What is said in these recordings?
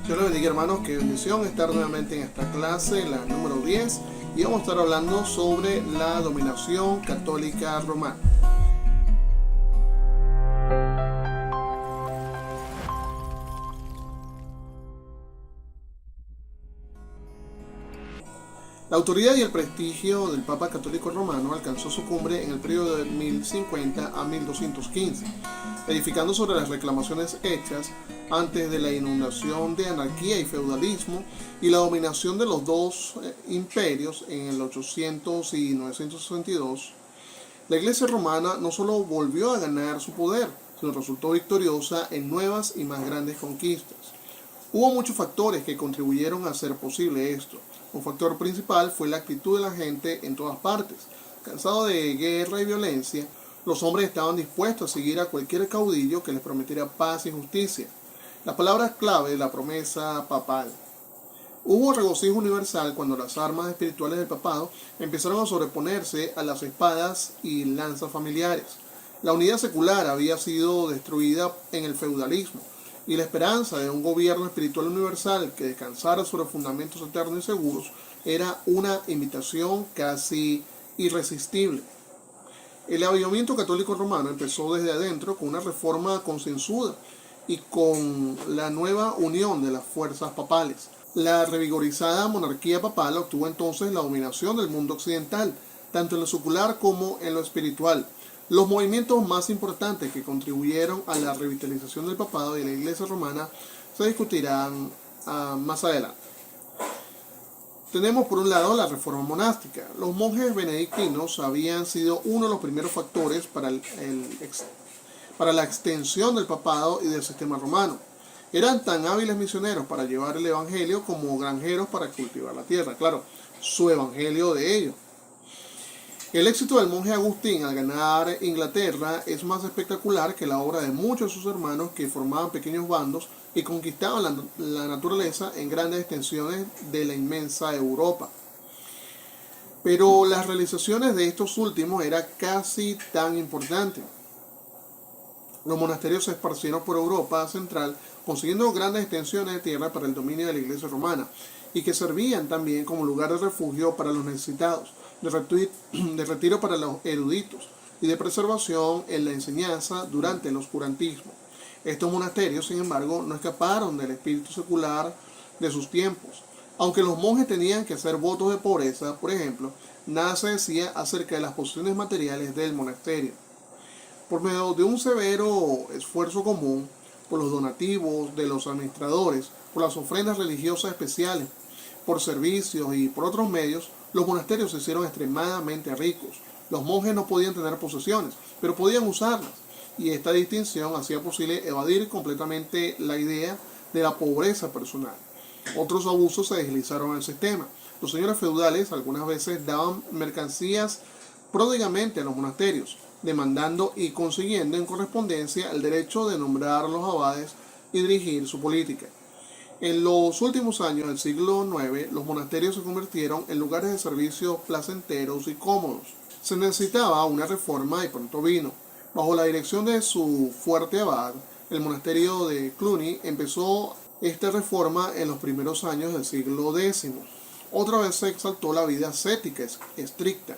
Dios les bendiga, hermanos, qué bendición estar nuevamente en esta clase, la número 10, y vamos a estar hablando sobre la dominación católica romana. La autoridad y el prestigio del Papa Católico Romano alcanzó su cumbre en el periodo de 1050 a 1215, edificando sobre las reclamaciones hechas antes de la inundación de anarquía y feudalismo y la dominación de los dos imperios en el 800 y 962. La Iglesia romana no solo volvió a ganar su poder, sino resultó victoriosa en nuevas y más grandes conquistas. Hubo muchos factores que contribuyeron a hacer posible esto. Un factor principal fue la actitud de la gente en todas partes. Cansado de guerra y violencia, los hombres estaban dispuestos a seguir a cualquier caudillo que les prometiera paz y justicia. La palabra clave es la promesa papal. Hubo regocijo universal cuando las armas espirituales del papado empezaron a sobreponerse a las espadas y lanzas familiares. La unidad secular había sido destruida en el feudalismo, y la esperanza de un gobierno espiritual universal que descansara sobre fundamentos eternos y seguros era una invitación casi irresistible. El avivamiento católico romano empezó desde adentro con una reforma concienzuda y con la nueva unión de las fuerzas papales. La revigorizada monarquía papal obtuvo entonces la dominación del mundo occidental, tanto en lo secular como en lo espiritual. Los movimientos más importantes que contribuyeron a la revitalización del papado y de la Iglesia romana se discutirán más adelante. Tenemos por un lado la reforma monástica. Los monjes benedictinos habían sido uno de los primeros factores para la extensión del papado y del sistema romano. Eran tan hábiles misioneros para llevar el evangelio como granjeros para cultivar la tierra. Claro, su evangelio de ellos. El éxito del monje Agustín al ganar Inglaterra es más espectacular que la obra de muchos de sus hermanos que formaban pequeños bandos y conquistaban la naturaleza en grandes extensiones de la inmensa Europa. Pero las realizaciones de estos últimos eran casi tan importantes. Los monasterios se esparcieron por Europa central, consiguiendo grandes extensiones de tierra para el dominio de la Iglesia romana, y que servían también como lugar de refugio para los necesitados, de retiro para los eruditos y de preservación en la enseñanza durante el oscurantismo. Estos monasterios, sin embargo, no escaparon del espíritu secular de sus tiempos. Aunque los monjes tenían que hacer votos de pobreza, por ejemplo, nada se decía acerca de las posesiones materiales del monasterio. Por medio de un severo esfuerzo común, por los donativos de los administradores, por las ofrendas religiosas especiales, por servicios y por otros medios, los monasterios se hicieron extremadamente ricos. Los monjes no podían tener posesiones, pero podían usarlas, y esta distinción hacía posible evadir completamente la idea de la pobreza personal. Otros abusos se deslizaron al sistema. Los señores feudales algunas veces daban mercancías pródigamente a los monasterios, demandando y consiguiendo en correspondencia el derecho de nombrar a los abades y dirigir su política. En los últimos años del siglo IX, los monasterios se convirtieron en lugares de servicio placenteros y cómodos. Se necesitaba una reforma y pronto vino. Bajo la dirección de su fuerte abad, el monasterio de Cluny empezó esta reforma en los primeros años del siglo X. Otra vez se exaltó la vida ascética estricta.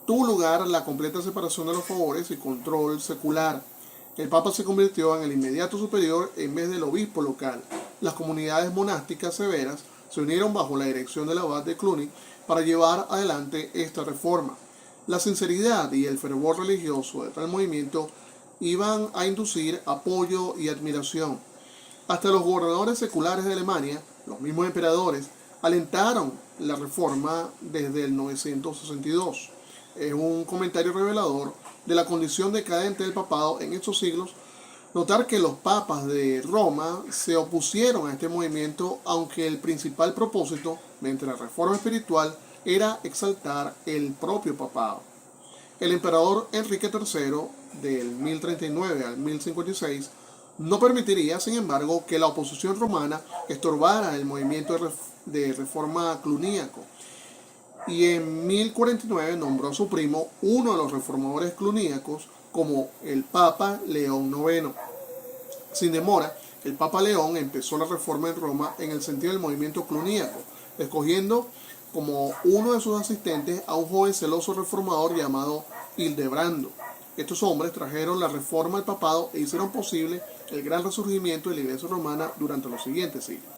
Tuvo lugar la completa separación de los favores y control secular. El Papa se convirtió en el inmediato superior en vez del obispo local. Las comunidades monásticas severas se unieron bajo la dirección del abad de Cluny para llevar adelante esta reforma. La sinceridad y el fervor religioso de tal movimiento iban a inducir apoyo y admiración. Hasta los gobernadores seculares de Alemania, los mismos emperadores, alentaron la reforma desde el 962. Es un comentario revelador de la condición decadente del papado en estos siglos, notar que los papas de Roma se opusieron a este movimiento, aunque el principal propósito, mediante la reforma espiritual, era exaltar el propio papado. El emperador Enrique III, del 1039 al 1056, no permitiría, sin embargo, que la oposición romana estorbara el movimiento de reforma cluníaco, y en 1049 nombró a su primo, uno de los reformadores cluníacos, como el Papa León IX. Sin demora, el Papa León empezó la reforma en Roma en el sentido del movimiento cluníaco, escogiendo como uno de sus asistentes a un joven celoso reformador llamado Hildebrando. Estos hombres trajeron la reforma al papado e hicieron posible el gran resurgimiento de la Iglesia romana durante los siguientes siglos.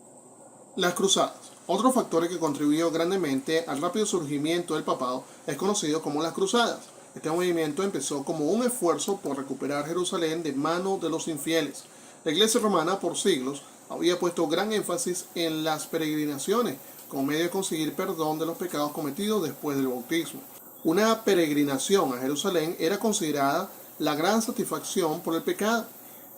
Las cruzadas. Otro factor que contribuyó grandemente al rápido surgimiento del papado es conocido como las cruzadas. Este movimiento empezó como un esfuerzo por recuperar Jerusalén de manos de los infieles. La Iglesia romana por siglos había puesto gran énfasis en las peregrinaciones como medio de conseguir perdón de los pecados cometidos después del bautismo. Una peregrinación a Jerusalén era considerada la gran satisfacción por el pecado.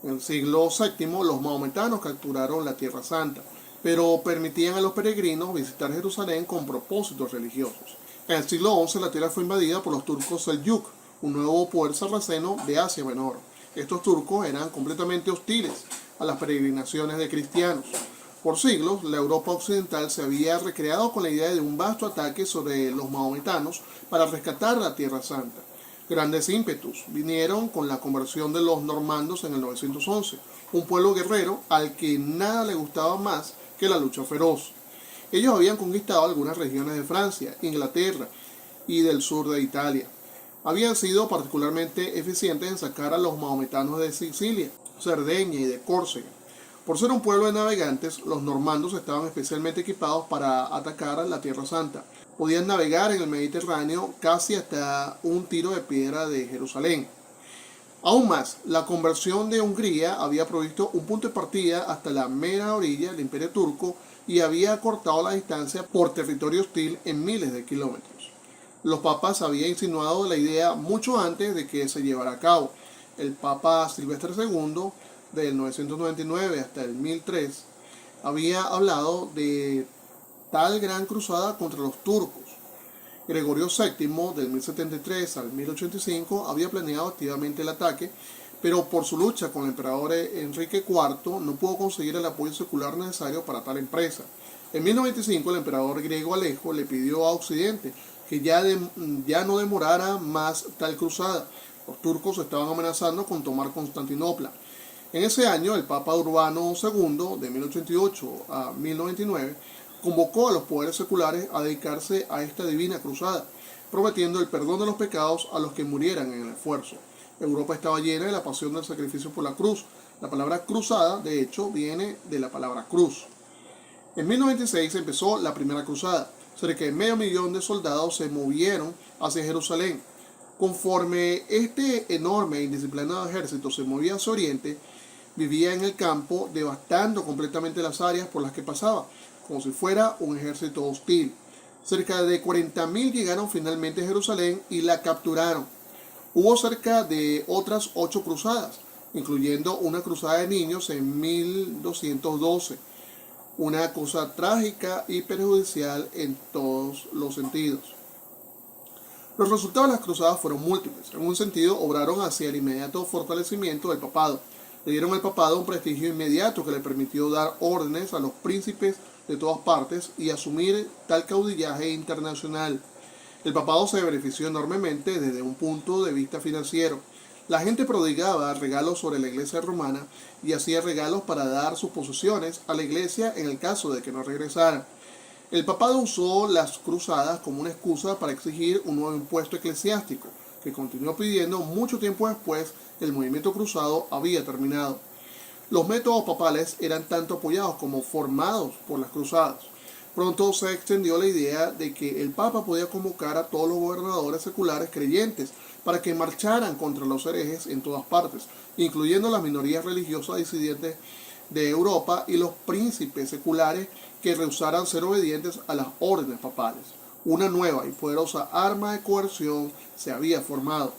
En el siglo VII los maometanos capturaron la Tierra Santa, pero permitían a los peregrinos visitar Jerusalén con propósitos religiosos. En el siglo XI la tierra fue invadida por los turcos Seljúk, un nuevo poder sarraceno de Asia Menor. Estos turcos eran completamente hostiles a las peregrinaciones de cristianos. Por siglos, la Europa occidental se había recreado con la idea de un vasto ataque sobre los maometanos para rescatar la Tierra Santa. Grandes ímpetus vinieron con la conversión de los normandos en el 911, un pueblo guerrero al que nada le gustaba más que la lucha feroz. Ellos habían conquistado algunas regiones de Francia, Inglaterra y del sur de Italia. Habían sido particularmente eficientes en sacar a los maometanos de Sicilia, Cerdeña y de Córcega. Por ser un pueblo de navegantes, los normandos estaban especialmente equipados para atacar a la Tierra Santa. Podían navegar en el Mediterráneo casi hasta un tiro de piedra de Jerusalén. Aún más, la conversión de Hungría había provisto un punto de partida hasta la mera orilla del Imperio Turco y había acortado la distancia por territorio hostil en miles de kilómetros. Los papas habían insinuado la idea mucho antes de que se llevara a cabo. El Papa Silvestre II, del 999 hasta el 1003, había hablado de tal gran cruzada contra los turcos. Gregorio VII, del 1073 al 1085, había planeado activamente el ataque, pero por su lucha con el emperador Enrique IV no pudo conseguir el apoyo secular necesario para tal empresa. En 1095 el emperador griego Alejo le pidió a Occidente que ya no demorara más tal cruzada. Los turcos estaban amenazando con tomar Constantinopla. En ese año el Papa Urbano II, de 1088 a 1099, convocó a los poderes seculares a dedicarse a esta divina cruzada, prometiendo el perdón de los pecados a los que murieran en el esfuerzo. Europa estaba llena de la pasión del sacrificio por la cruz. La palabra cruzada, de hecho, viene de la palabra cruz. En 1096 empezó la primera cruzada. Cerca de 500.000 de soldados se movieron hacia Jerusalén. Conforme este enorme e indisciplinado ejército se movía hacia Oriente, vivía en el campo, devastando completamente las áreas por las que pasaba, como si fuera un ejército hostil. Cerca de 40.000 llegaron finalmente a Jerusalén y la capturaron. Hubo cerca de otras 8 cruzadas, incluyendo una cruzada de niños en 1212. Una cosa trágica y perjudicial en todos los sentidos. Los resultados de las cruzadas fueron múltiples. En un sentido, obraron hacia el inmediato fortalecimiento del papado. Le dieron al papado un prestigio inmediato que le permitió dar órdenes a los príncipes de todas partes y asumir tal caudillaje internacional. El papado se benefició enormemente desde un punto de vista financiero. La gente prodigaba regalos sobre la iglesia romana y hacía regalos para dar sus posesiones a la iglesia en el caso de que no regresara. El papado usó las cruzadas como una excusa para exigir un nuevo impuesto eclesiástico, que continuó pidiendo mucho tiempo después el movimiento cruzado había terminado. Los métodos papales eran tanto apoyados como formados por las cruzadas. Pronto se extendió la idea de que el Papa podía convocar a todos los gobernadores seculares creyentes para que marcharan contra los herejes en todas partes, incluyendo las minorías religiosas disidentes de Europa y los príncipes seculares que rehusaran ser obedientes a las órdenes papales. Una nueva y poderosa arma de coerción se había formado.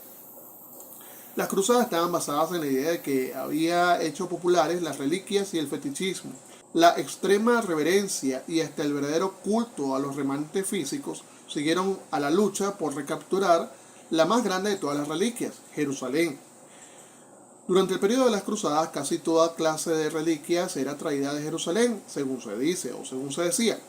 Las cruzadas estaban basadas en la idea de que había hecho populares las reliquias y el fetichismo. La extrema reverencia y hasta el verdadero culto a los remanentes físicos siguieron a la lucha por recapturar la más grande de todas las reliquias, Jerusalén. Durante el periodo de las cruzadas, casi toda clase de reliquias era traída de Jerusalén, según se dice o según se decía.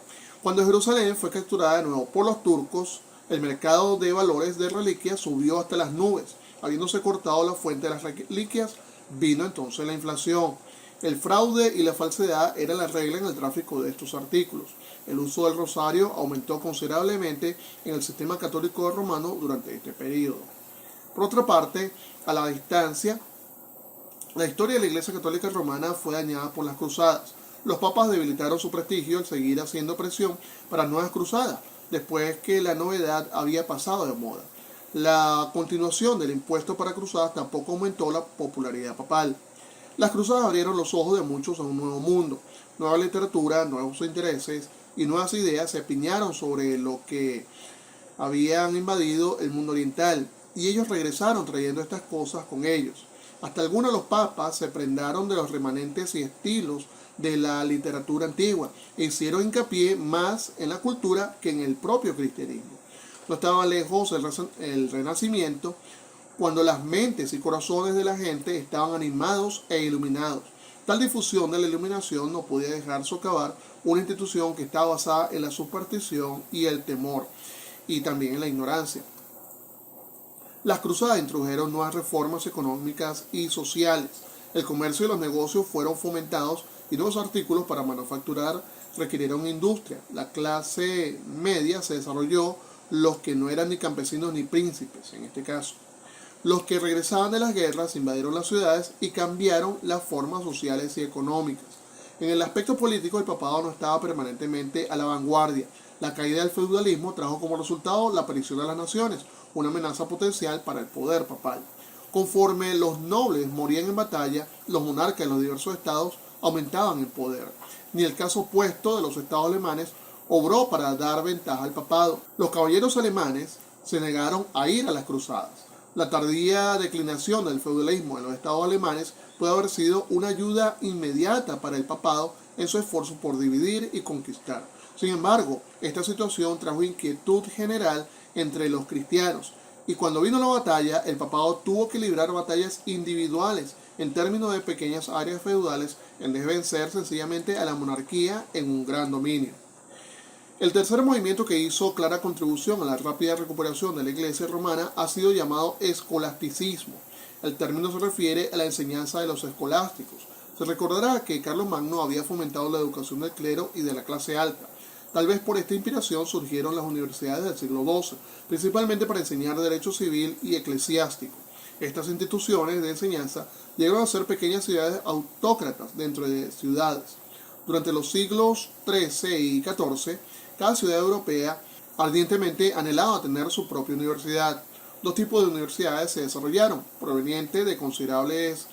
Cuando Jerusalén fue capturada de nuevo por los turcos, el mercado de valores de reliquias subió hasta las nubes. Habiéndose cortado la fuente de las reliquias, vino entonces la inflación. El fraude y la falsedad eran la regla en el tráfico de estos artículos. El uso del rosario aumentó considerablemente en el sistema católico romano durante este periodo. Por otra parte, a la distancia, la historia de la Iglesia Católica Romana fue dañada por las cruzadas. Los papas debilitaron su prestigio al seguir haciendo presión para nuevas cruzadas, después que la novedad había pasado de moda. La continuación del impuesto para cruzadas tampoco aumentó la popularidad papal. Las cruzadas abrieron los ojos de muchos a un nuevo mundo. Nueva literatura, nuevos intereses y nuevas ideas se apiñaron sobre lo que habían invadido el mundo oriental, y ellos regresaron trayendo estas cosas con ellos. Hasta algunos de los papas se prendaron de los remanentes y estilos de la literatura antigua e hicieron hincapié más en la cultura que en el propio cristianismo. No estaba lejos el Renacimiento, cuando las mentes y corazones de la gente estaban animados e iluminados. Tal difusión de la iluminación no podía dejar socavar una institución que estaba basada en la superstición y el temor, y también en la ignorancia. Las cruzadas introdujeron nuevas reformas económicas y sociales. El comercio y los negocios fueron fomentados y nuevos artículos para manufacturar requirieron industria. La clase media se desarrolló, los que no eran ni campesinos ni príncipes, en este caso. Los que regresaban de las guerras invadieron las ciudades y cambiaron las formas sociales y económicas. En el aspecto político, el papado no estaba permanentemente a la vanguardia. La caída del feudalismo trajo como resultado la aparición de las naciones, una amenaza potencial para el poder papal. Conforme los nobles morían en batalla, los monarcas de los diversos estados aumentaban en poder. Ni el caso opuesto de los estados alemanes obró para dar ventaja al papado. Los caballeros alemanes se negaron a ir a las cruzadas. La tardía declinación del feudalismo en los estados alemanes puede haber sido una ayuda inmediata para el papado en su esfuerzo por dividir y conquistar. Sin embargo, esta situación trajo inquietud general entre los cristianos, y cuando vino la batalla, el papado tuvo que librar batallas individuales en términos de pequeñas áreas feudales en vez de vencer sencillamente a la monarquía en un gran dominio. El tercer movimiento que hizo clara contribución a la rápida recuperación de la Iglesia romana ha sido llamado escolasticismo. El término se refiere a la enseñanza de los escolásticos. Se recordará que Carlomagno había fomentado la educación del clero y de la clase alta. Tal vez por esta inspiración surgieron las universidades del siglo XII, principalmente para enseñar derecho civil y eclesiástico. Estas instituciones de enseñanza llegaron a ser pequeñas ciudades autócratas dentro de ciudades. Durante los siglos XIII y XIV, cada ciudad europea ardientemente anhelaba tener su propia universidad. Dos tipos de universidades se desarrollaron, provenientes de considerables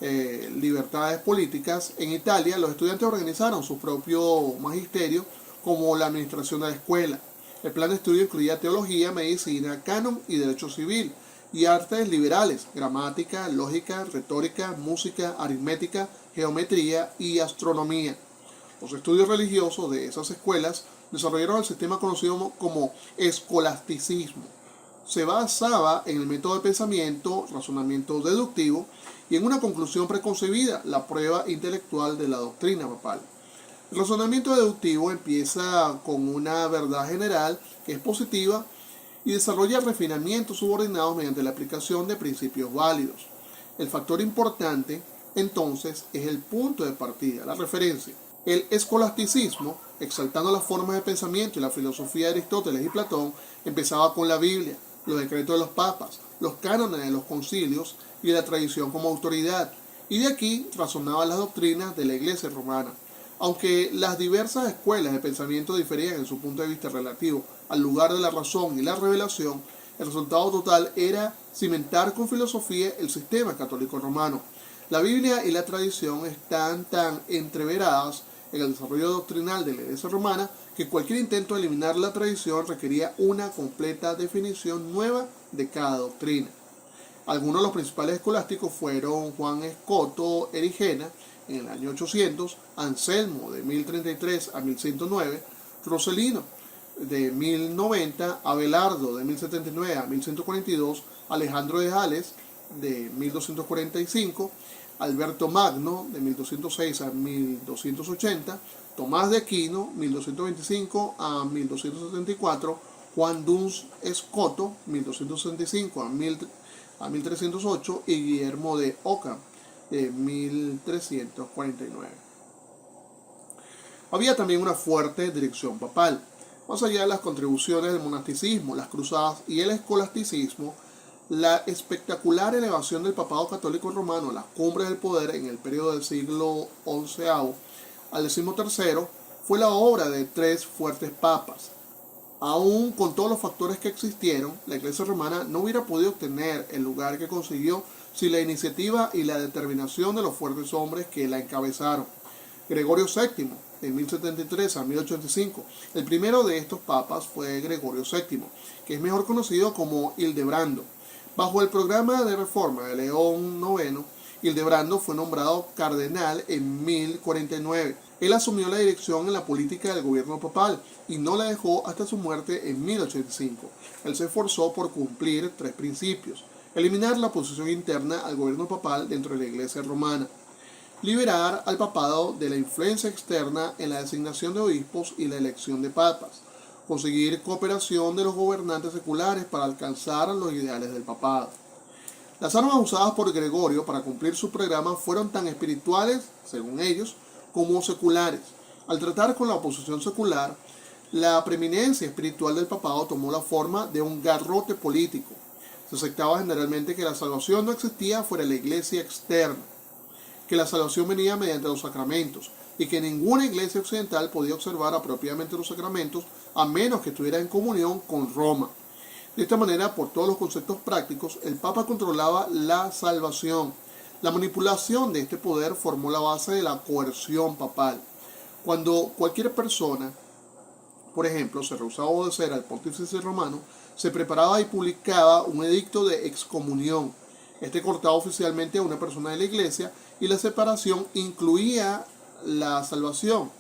libertades políticas. En Italia, los estudiantes organizaron su propio magisterio, como la administración de la escuela. El plan de estudio incluía teología, medicina, canon y derecho civil, y artes liberales, gramática, lógica, retórica, música, aritmética, geometría y astronomía. Los estudios religiosos de esas escuelas desarrollaron el sistema conocido como escolasticismo. Se basaba en el método de pensamiento, razonamiento deductivo y en una conclusión preconcebida, la prueba intelectual de la doctrina papal. El razonamiento deductivo empieza con una verdad general que es positiva y desarrolla refinamientos subordinados mediante la aplicación de principios válidos. El factor importante, entonces, es el punto de partida, la referencia. El escolasticismo, exaltando las formas de pensamiento y la filosofía de Aristóteles y Platón, empezaba con la Biblia, los decretos de los papas, los cánones de los concilios y la tradición como autoridad, y de aquí razonaba las doctrinas de la Iglesia romana. Aunque las diversas escuelas de pensamiento diferían en su punto de vista relativo al lugar de la razón y la revelación, el resultado total era cimentar con filosofía el sistema católico romano. La Biblia y la tradición están tan entreveradas en el desarrollo doctrinal de la Iglesia romana que cualquier intento de eliminar la tradición requería una completa definición nueva de cada doctrina. Algunos de los principales escolásticos fueron Juan Escoto Erigena, en el año 800, Anselmo, de 1033 a 1109, Roselino, de 1090, Abelardo, de 1079 a 1142, Alejandro de Jales, de 1245, Alberto Magno, de 1206 a 1280, Tomás de Aquino, 1225 a 1274, Juan Duns Escoto, 1265 a 1308, y Guillermo de Ockham, de 1349. Había también una fuerte dirección papal. Más allá de las contribuciones del monasticismo, las cruzadas y el escolasticismo, la espectacular elevación del papado católico romano a las cumbres del poder en el periodo del siglo XI al XIII fue la obra de 3 fuertes papas. Aún con todos los factores que existieron, la Iglesia romana no hubiera podido obtener el lugar que consiguió sin la iniciativa y la determinación de los fuertes hombres que la encabezaron. Gregorio VII, de 1073 a 1085. El primero de estos papas fue Gregorio VII, que es mejor conocido como Hildebrando. Bajo el programa de reforma de León IX, Hildebrando fue nombrado cardenal en 1049. Él asumió la dirección en la política del gobierno papal y no la dejó hasta su muerte en 1085. Él se esforzó por cumplir 3 principios: eliminar la oposición interna al gobierno papal dentro de la Iglesia romana, liberar al papado de la influencia externa en la designación de obispos y la elección de papas, conseguir cooperación de los gobernantes seculares para alcanzar los ideales del papado. Las armas usadas por Gregorio para cumplir su programa fueron tan espirituales, según ellos, como seculares. Al tratar con la oposición secular, la preeminencia espiritual del papado tomó la forma de un garrote político. Se aceptaba generalmente que la salvación no existía fuera de la iglesia externa, que la salvación venía mediante los sacramentos y que ninguna iglesia occidental podía observar apropiadamente los sacramentos a menos que estuviera en comunión con Roma. De esta manera, por todos los conceptos prácticos, el Papa controlaba la salvación. La manipulación de este poder formó la base de la coerción papal. Cuando cualquier persona, por ejemplo, se rehusaba a obedecer al pontífice romano, se preparaba y publicaba un edicto de excomunión. Este cortaba oficialmente a una persona de la iglesia y la separación incluía la salvación.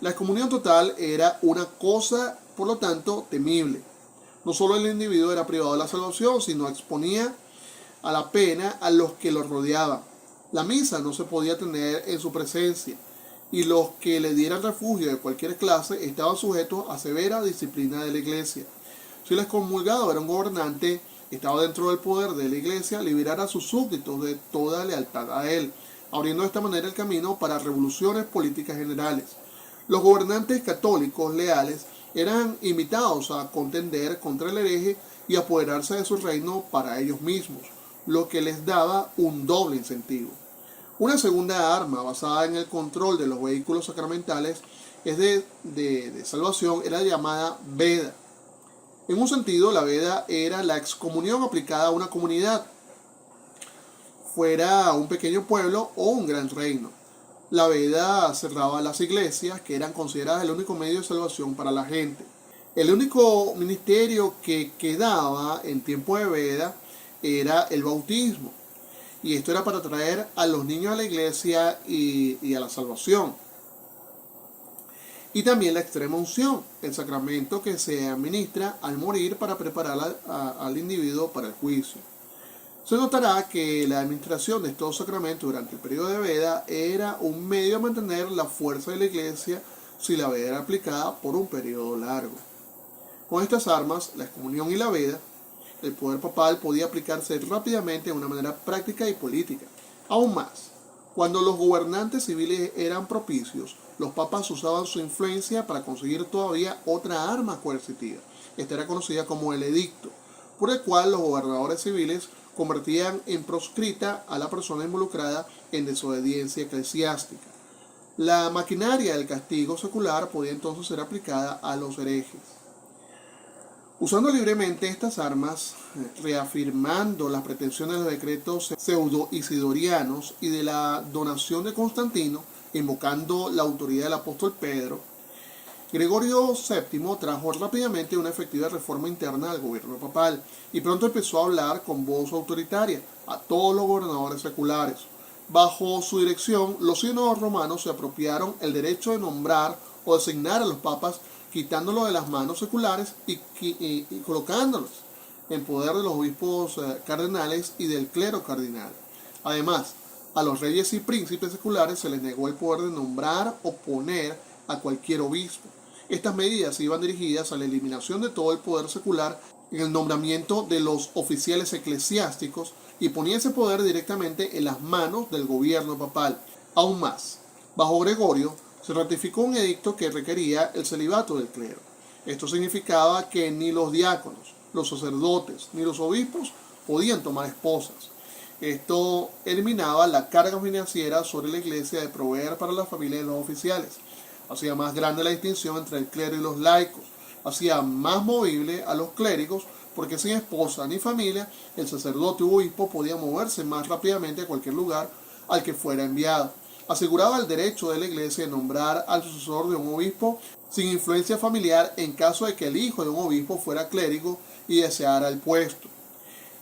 La excomunión total era una cosa, por lo tanto, temible. No solo el individuo era privado de la salvación, sino exponía a la pena a los que lo rodeaban. La misa no se podía tener en su presencia, y los que le dieran refugio de cualquier clase estaban sujetos a severa disciplina de la iglesia. Si el excomulgado era un gobernante, estaba dentro del poder de la iglesia liberar a sus súbditos de toda lealtad a él, abriendo de esta manera el camino para revoluciones políticas generales. Los gobernantes católicos leales eran invitados a contender contra el hereje y apoderarse de su reino para ellos mismos, lo que les daba un doble incentivo. Una segunda arma basada en el control de los vehículos sacramentales de salvación era llamada veda. En un sentido, la veda era la excomunión aplicada a una comunidad, fuera un pequeño pueblo o un gran reino. La veda cerraba las iglesias, que eran consideradas el único medio de salvación para la gente. El único ministerio que quedaba en tiempo de veda era el bautismo. Y esto era para traer a los niños a la iglesia y a la salvación. Y también la extrema unción, el sacramento que se administra al morir para preparar al individuo para el juicio. Se notará que la administración de estos sacramentos durante el periodo de veda era un medio a mantener la fuerza de la iglesia si la veda era aplicada por un periodo largo. Con estas armas, la excomunión y la veda, el poder papal podía aplicarse rápidamente de una manera práctica y política. Aún más, cuando los gobernantes civiles eran propicios, los papas usaban su influencia para conseguir todavía otra arma coercitiva. Esta era conocida como el edicto, por el cual los gobernadores civiles convertían en proscrita a la persona involucrada en desobediencia eclesiástica. La maquinaria del castigo secular podía entonces ser aplicada a los herejes. Usando libremente estas armas, reafirmando las pretensiones de los decretos pseudo-isidorianos y de la donación de Constantino, invocando la autoridad del apóstol Pedro, Gregorio VII trajo rápidamente una efectiva reforma interna al gobierno papal y pronto empezó a hablar con voz autoritaria a todos los gobernadores seculares. Bajo su dirección, los sínodos romanos se apropiaron el derecho de nombrar o designar a los papas, quitándolo de las manos seculares y colocándolos en poder de los obispos cardenales y del clero cardinal. Además, a los reyes y príncipes seculares se les negó el poder de nombrar o poner a cualquier obispo. Estas medidas iban dirigidas a la eliminación de todo el poder secular en el nombramiento de los oficiales eclesiásticos y ponía ese poder directamente en las manos del gobierno papal. Aún más, bajo Gregorio se ratificó un edicto que requería el celibato del clero. Esto significaba que ni los diáconos, los sacerdotes ni los obispos podían tomar esposas. Esto eliminaba la carga financiera sobre la iglesia de proveer para la familia de los oficiales. Hacía más grande la distinción entre el clero y los laicos. Hacía más movible a los clérigos porque sin esposa ni familia, el sacerdote u obispo podía moverse más rápidamente a cualquier lugar al que fuera enviado. Aseguraba el derecho de la iglesia de nombrar al sucesor de un obispo sin influencia familiar en caso de que el hijo de un obispo fuera clérigo y deseara el puesto.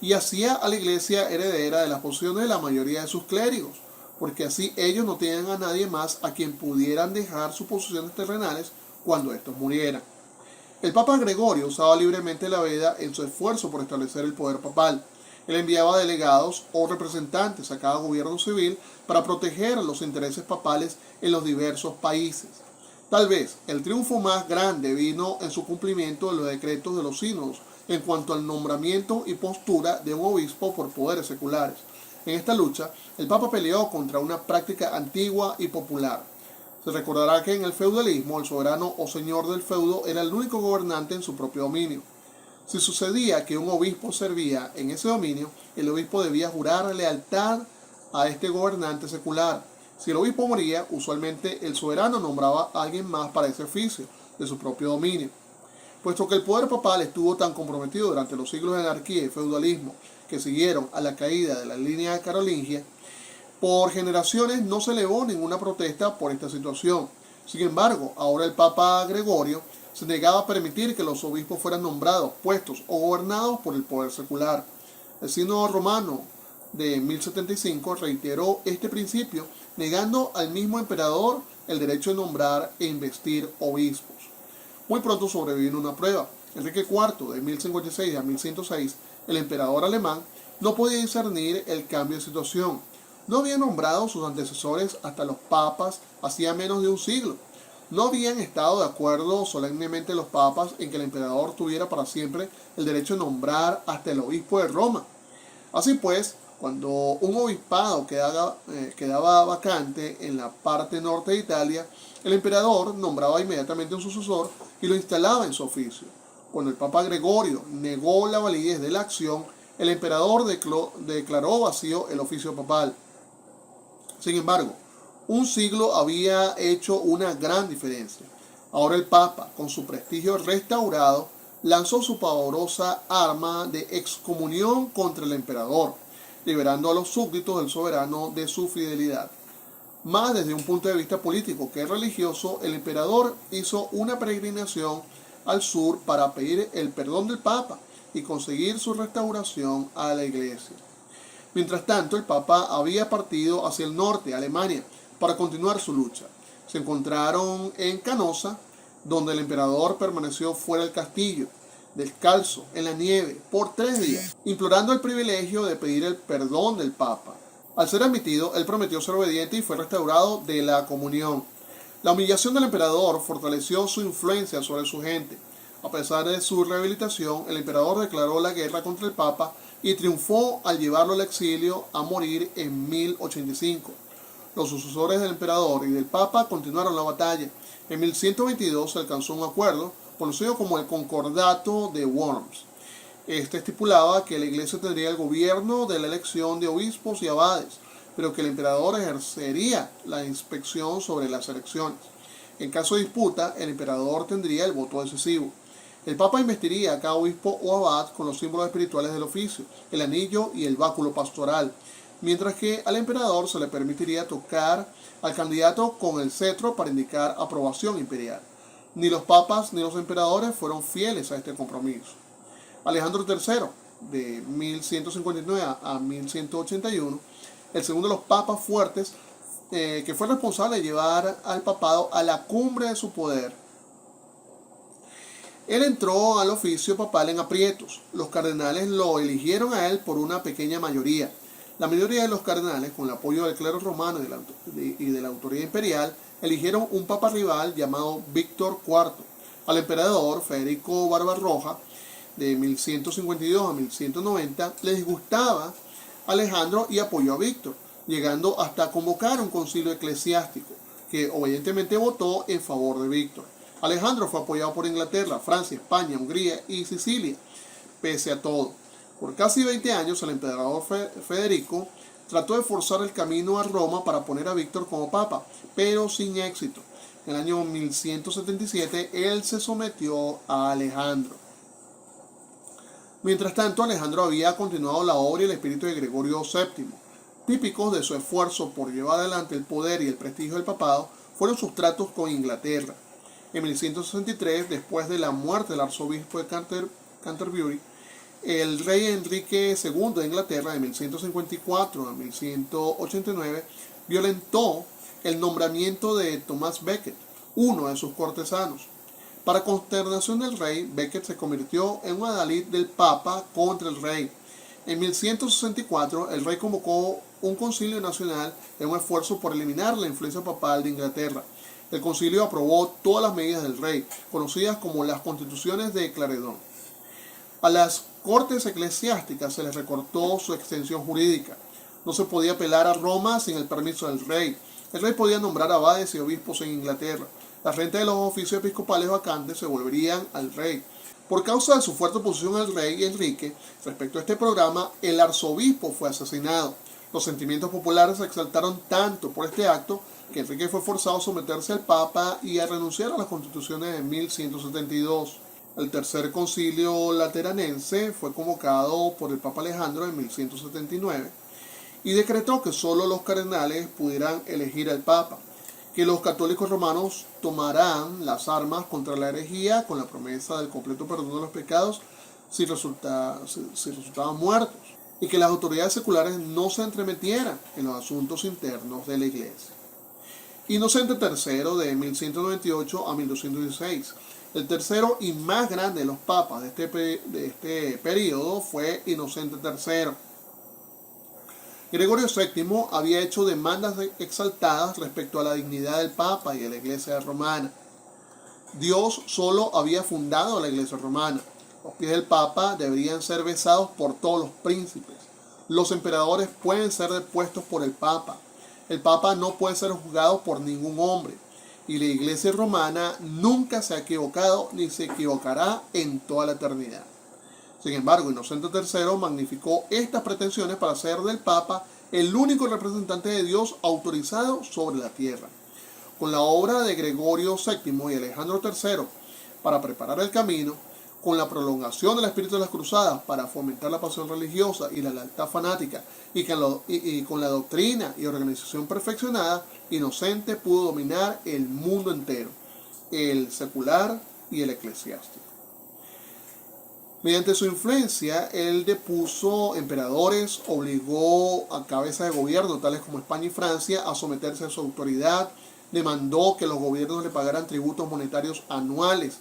Y hacía a la iglesia heredera de las posiciones de la mayoría de sus clérigos, porque así ellos no tenían a nadie más a quien pudieran dejar sus posiciones terrenales cuando estos murieran. El Papa Gregorio usaba libremente la veda en su esfuerzo por establecer el poder papal. Él enviaba delegados o representantes a cada gobierno civil para proteger los intereses papales en los diversos países. Tal vez el triunfo más grande vino en su cumplimiento de los decretos de los sínodos en cuanto al nombramiento y postura de un obispo por poderes seculares. En esta lucha, el Papa peleó contra una práctica antigua y popular. Se recordará que en el feudalismo el soberano o señor del feudo era el único gobernante en su propio dominio. Si sucedía que un obispo servía en ese dominio, el obispo debía jurar lealtad a este gobernante secular. Si el obispo moría, usualmente el soberano nombraba a alguien más para ese oficio de su propio dominio. Puesto que el poder papal estuvo tan comprometido durante los siglos de anarquía y feudalismo que siguieron a la caída de la línea carolingia, por generaciones no se elevó ninguna protesta por esta situación. Sin embargo, ahora el Papa Gregorio se negaba a permitir que los obispos fueran nombrados, puestos o gobernados por el poder secular. El Sínodo Romano de 1075 reiteró este principio, negando al mismo emperador el derecho de nombrar e investir obispos. Muy pronto sobrevino una prueba. Enrique IV, de 1056 a 1106, el emperador alemán, no podía discernir el cambio de situación. No había nombrado sus antecesores hasta los papas hacía menos de un siglo. No habían estado de acuerdo solemnemente los papas en que el emperador tuviera para siempre el derecho de nombrar hasta el obispo de Roma. Así pues, cuando un obispado quedaba vacante en la parte norte de Italia, el emperador nombraba inmediatamente un sucesor y lo instalaba en su oficio. Cuando el Papa Gregorio negó la validez de la acción, el emperador declaró vacío el oficio papal. Sin embargo, un siglo había hecho una gran diferencia. Ahora el Papa, con su prestigio restaurado, lanzó su pavorosa arma de excomunión contra el emperador, liberando a los súbditos del soberano de su fidelidad. Más desde un punto de vista político que religioso, el emperador hizo una peregrinación al sur para pedir el perdón del Papa y conseguir su restauración a la Iglesia. Mientras tanto, el Papa había partido hacia el norte, Alemania, para continuar su lucha. Se encontraron en Canosa, donde el emperador permaneció fuera del castillo, descalzo, en la nieve, por 3 días, implorando el privilegio de pedir el perdón del Papa. Al ser admitido, él prometió ser obediente y fue restaurado de la comunión. La humillación del emperador fortaleció su influencia sobre su gente. A pesar de su rehabilitación, el emperador declaró la guerra contra el Papa y triunfó al llevarlo al exilio a morir en 1085. Los sucesores del emperador y del Papa continuaron la batalla. En 1122 se alcanzó un acuerdo, conocido como el Concordato de Worms. Este estipulaba que la Iglesia tendría el gobierno de la elección de obispos y abades, pero que el emperador ejercería la inspección sobre las elecciones. En caso de disputa, el emperador tendría el voto decisivo. El Papa investiría a cada obispo o abad con los símbolos espirituales del oficio, el anillo y el báculo pastoral, mientras que al emperador se le permitiría tocar al candidato con el cetro para indicar aprobación imperial. Ni los papas ni los emperadores fueron fieles a este compromiso. Alejandro III, de 1159 a 1181, el segundo de los papas fuertes, que fue responsable de llevar al papado a la cumbre de su poder. Él entró al oficio papal en aprietos. Los cardenales lo eligieron a él por una pequeña mayoría. La mayoría de los cardenales, con el apoyo del clero romano y de la autoridad imperial, eligieron un papa rival llamado Víctor IV. Al emperador Federico Barbarroja de 1152 a 1190, le disgustaba a Alejandro y apoyó a Víctor, llegando hasta convocar un concilio eclesiástico, que obedientemente votó en favor de Víctor. Alejandro fue apoyado por Inglaterra, Francia, España, Hungría y Sicilia. Pese a todo, por casi 20 años el emperador Federico trató de forzar el camino a Roma para poner a Víctor como papa, pero sin éxito. En el año 1177 él se sometió a Alejandro. Mientras tanto, Alejandro había continuado la obra y el espíritu de Gregorio VII. Típicos de su esfuerzo por llevar adelante el poder y el prestigio del papado fueron sus tratos con Inglaterra. En 1163, después de la muerte del arzobispo de Canterbury, el rey Enrique II de Inglaterra, de 1154 a 1189, violentó el nombramiento de Thomas Becket, uno de sus cortesanos. Para consternación del rey, Becket se convirtió en un adalid del papa contra el rey. En 1164, el rey convocó un concilio nacional en un esfuerzo por eliminar la influencia papal de Inglaterra. El concilio aprobó todas las medidas del rey, conocidas como las Constituciones de Clarendon. A las cortes eclesiásticas se les recortó su extensión jurídica. No se podía apelar a Roma sin el permiso del rey. El rey podía nombrar abades y obispos en Inglaterra. Las rentas de los oficios episcopales vacantes se volverían al rey. Por causa de su fuerte oposición al rey Enrique respecto a este programa, el arzobispo fue asesinado. Los sentimientos populares se exaltaron tanto por este acto que Enrique fue forzado a someterse al papa y a renunciar a las constituciones de 1172. El tercer concilio lateranense fue convocado por el papa Alejandro en 1179 y decretó que solo los cardenales pudieran elegir al papa, que los católicos romanos tomarán las armas contra la herejía con la promesa del completo perdón de los pecados si resultaban muertos, y que las autoridades seculares no se entremetieran en los asuntos internos de la iglesia. Inocente III, de 1198 a 1216. El tercero y más grande de los papas de este periodo fue Inocente III. Gregorio VII había hecho demandas exaltadas respecto a la dignidad del papa y de la iglesia romana. Dios solo había fundado la iglesia romana. Los pies del papa deberían ser besados por todos los príncipes. Los emperadores pueden ser depuestos por el papa. El papa no puede ser juzgado por ningún hombre. Y la iglesia romana nunca se ha equivocado ni se equivocará en toda la eternidad. Sin embargo, Inocente III magnificó estas pretensiones para hacer del papa el único representante de Dios autorizado sobre la tierra. Con la obra de Gregorio VII y Alejandro III para preparar el camino, con la prolongación del espíritu de las cruzadas para fomentar la pasión religiosa y la lealtad fanática, y con la doctrina y organización perfeccionada, Inocente pudo dominar el mundo entero, el secular y el eclesiástico. Mediante su influencia, él depuso emperadores, obligó a cabezas de gobierno, tales como España y Francia, a someterse a su autoridad, demandó que los gobiernos le pagaran tributos monetarios anuales,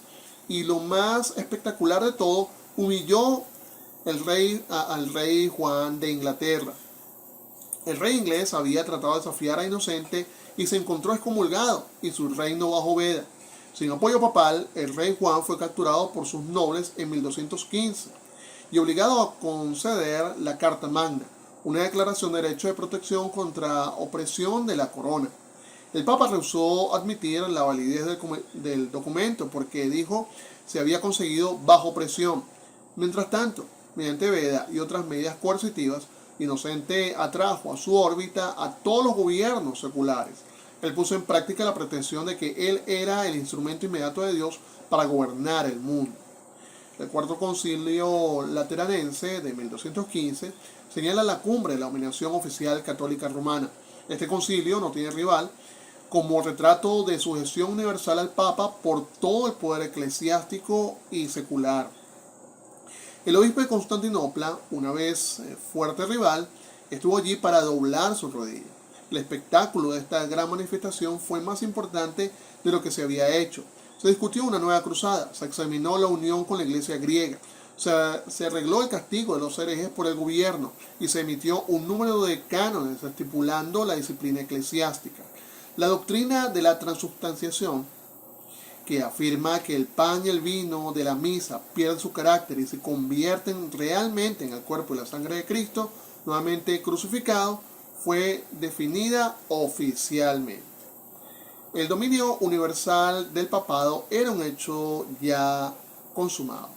y lo más espectacular de todo, humilló al rey Juan de Inglaterra. El rey inglés había tratado de desafiar a Inocente y se encontró excomulgado y su reino bajo veda. Sin apoyo papal, el rey Juan fue capturado por sus nobles en 1215 y obligado a conceder la Carta Magna, una declaración de derecho de protección contra opresión de la corona. El Papa rehusó admitir la validez del documento porque dijo se había conseguido bajo presión. Mientras tanto, mediante veda y otras medidas coercitivas, Inocente atrajo a su órbita a todos los gobiernos seculares. Él puso en práctica la pretensión de que él era el instrumento inmediato de Dios para gobernar el mundo. El cuarto concilio lateranense de 1215 señala la cumbre de la dominación oficial católica romana. Este concilio no tiene rival como retrato de sujeción universal al Papa por todo el poder eclesiástico y secular. El obispo de Constantinopla, una vez fuerte rival, estuvo allí para doblar sus rodillas. El espectáculo de esta gran manifestación fue más importante de lo que se había hecho. Se discutió una nueva cruzada, se examinó la unión con la iglesia griega, se arregló el castigo de los herejes por el gobierno y se emitió un número de cánones estipulando la disciplina eclesiástica. La doctrina de la transubstanciación, que afirma que el pan y el vino de la misa pierden su carácter y se convierten realmente en el cuerpo y la sangre de Cristo, nuevamente crucificado, fue definida oficialmente. El dominio universal del papado era un hecho ya consumado.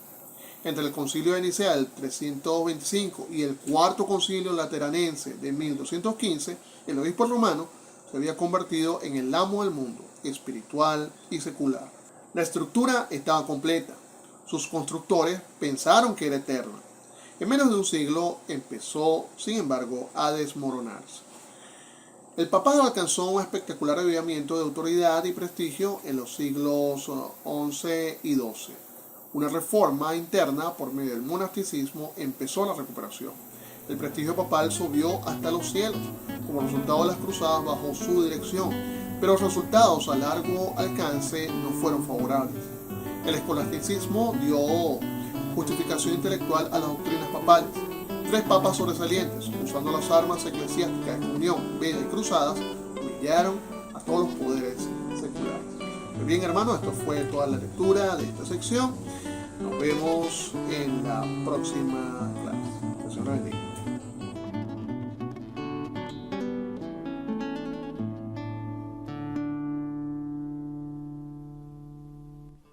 Entre el concilio de Nicea del 325 y el cuarto concilio lateranense de 1215, el obispo romano se había convertido en el amo del mundo, espiritual y secular. La estructura estaba completa. Sus constructores pensaron que era eterna. En menos de un siglo empezó, sin embargo, a desmoronarse. El papado alcanzó un espectacular avivamiento de autoridad y prestigio en los siglos XI y XII. Una reforma interna por medio del monasticismo empezó la recuperación. El prestigio papal subió hasta los cielos como resultado de las cruzadas bajo su dirección, pero los resultados a largo alcance no fueron favorables. El escolasticismo dio justificación intelectual a las doctrinas papales. 3 papas sobresalientes, usando las armas eclesiásticas de comunión, veda y cruzadas, humillaron a todos los poderes seculares. Muy bien, hermanos, esto fue toda la lectura de esta sección. Nos vemos en la próxima clase. Que Dios los bendiga.